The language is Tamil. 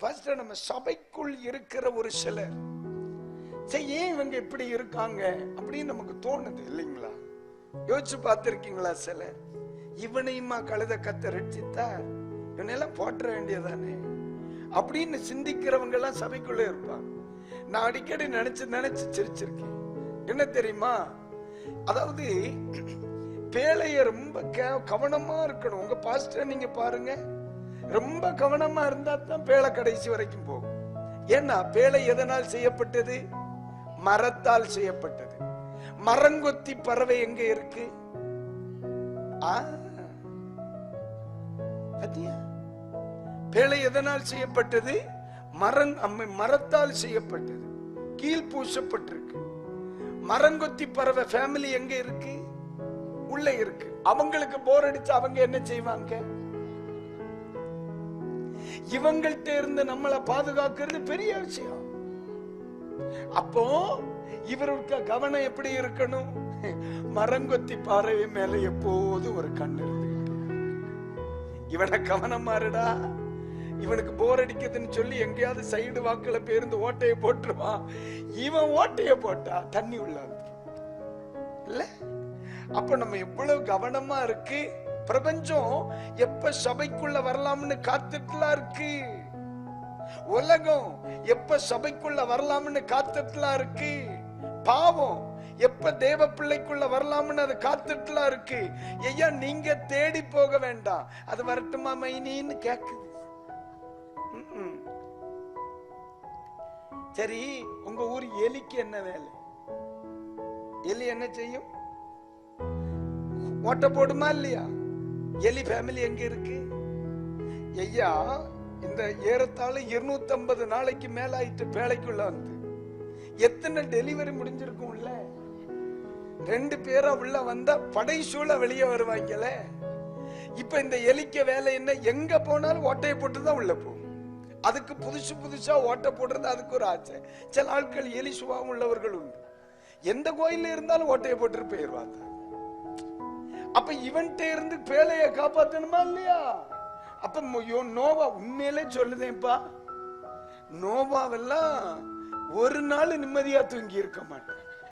பாஸ்டர் நம்ம சபைக்குள் இருக்கிற ஒரு சிலர் ஏன் இவங்க இப்படி இருக்காங்க அப்படின்னு நமக்கு தோணுது இல்லைங்களா? யோசிச்சு பார்த்திருக்கீங்களா? சிலர் இவனையுமா கழுத கத்த ரட்சித்தார், இவனெல்லாம் போற்ற வேண்டியதானே அப்படின்னு சிந்திக்கிறவங்க எல்லாம் சபைக்குள்ளே இருப்பாங்க. நான் அடிக்கடி நினைச்சு சிரிச்சிருக்கேன். என்ன தெரியுமா? அதாவது பேழைய ரொம்ப கவனமா இருக்கணும். உங்க பாஸ்டர் நீங்க பாருங்க, ரொம்ப கவனமா இருந்தா தான் பேழை கடைசி வரைக்கும் போகும். ஏன்னா பேழை எதனால் செய்யப்பட்டது? மரத்தால் செய்யப்பட்டது. மரங்கொத்தி பறவை எங்க இருக்கு? பேழை எதனால் செய்யப்பட்டது? மரத்தால் செய்யப்பட்டது, கீழ் பூசப்பட்டிருக்கு. மரங்கொத்தி பறவை ஃபேமிலி எங்க இருக்கு? உள்ள இருக்கு. அவங்களுக்கு போர் அடிச்சு அவங்க என்ன செய்வாங்க? இவங்கள்ட்ட இருந்து நம்மளை பாதுகாக்கிறது பெரிய விஷயம். அப்போ இவருக்கு கவனம் எப்படி இருக்கணும்? மரங்கொத்தி பறவை மேல எப்போது ஒரு கண் இருக்கு. இவனை கவனமா இருடா, இவனுக்கு போர் அடிக்குதுன்னு சொல்லி எங்கேயாவது சைடு வாக்குல பேருந்து ஓட்டையை போட்டுருவான். இவன் ஓட்டைய போட்டா தண்ணி உள்ள இல்ல. அப்ப நம்ம எவ்வளவு கவனமா இருக்கு. பிரபஞ்சம் எப்ப சபைக்குள்ள வரலாம்னு காத்துட்டுலாம் இருக்கு. உலகம் எப்ப சபைக்குள்ள வரலாம்னு காத்துட்டுலாம் இருக்கு. பாவம் எப்ப தேவ பிள்ளைக்குள்ள வரலாம்னு அது காத்துட்டுலாம் இருக்கு. ஐயா நீங்க தேடி போக வேண்டாம், அது வரட்டுமா மைனின்னு கேக்குது. சரி, உங்க ஊர் எலிக்கு என்ன வேலை? எலி என்ன செய்யும்? ஓட்ட போடுமா இல்லையா? எலி ஃபேமிலி எங்க இருக்கு? ஐயா இந்த ஏறத்தாழ 250 நாளைக்கு மேல ஆயிட்டு பேழைக்குள்ள வந்து எத்தனை டெலிவரி முடிஞ்சிருக்கும்? உள்ள 2 பேரா உள்ள வந்தா படைசூழ வெளியே வருவாங்கல. இப்ப இந்த எலிக்க வேலை என்ன? எங்க போனாலும் ஓட்டையை போட்டுதான் உள்ள போகும். அதுக்கு புதுசா ஓட்ட போடுறது அதுக்கு ஒரு ஆசை. சில ஆட்கள் எலி சுபாவம் உள்ளவர்கள் உண்டு. எந்த கோயில இருந்தாலும் ஓட்டையை போட்டு போயிருவாங்க. அப்ப இவன்கிட்ட இருந்து பேழைய காப்பாத்தணுமா இல்லையா? அப்ப நோவா உண்மையிலே சொல்லுதேன்ப்பா, நோவாவெல்லாம் ஒரு நாள் நிம்மதியா தூங்கி இருக்க மாட்டேன்.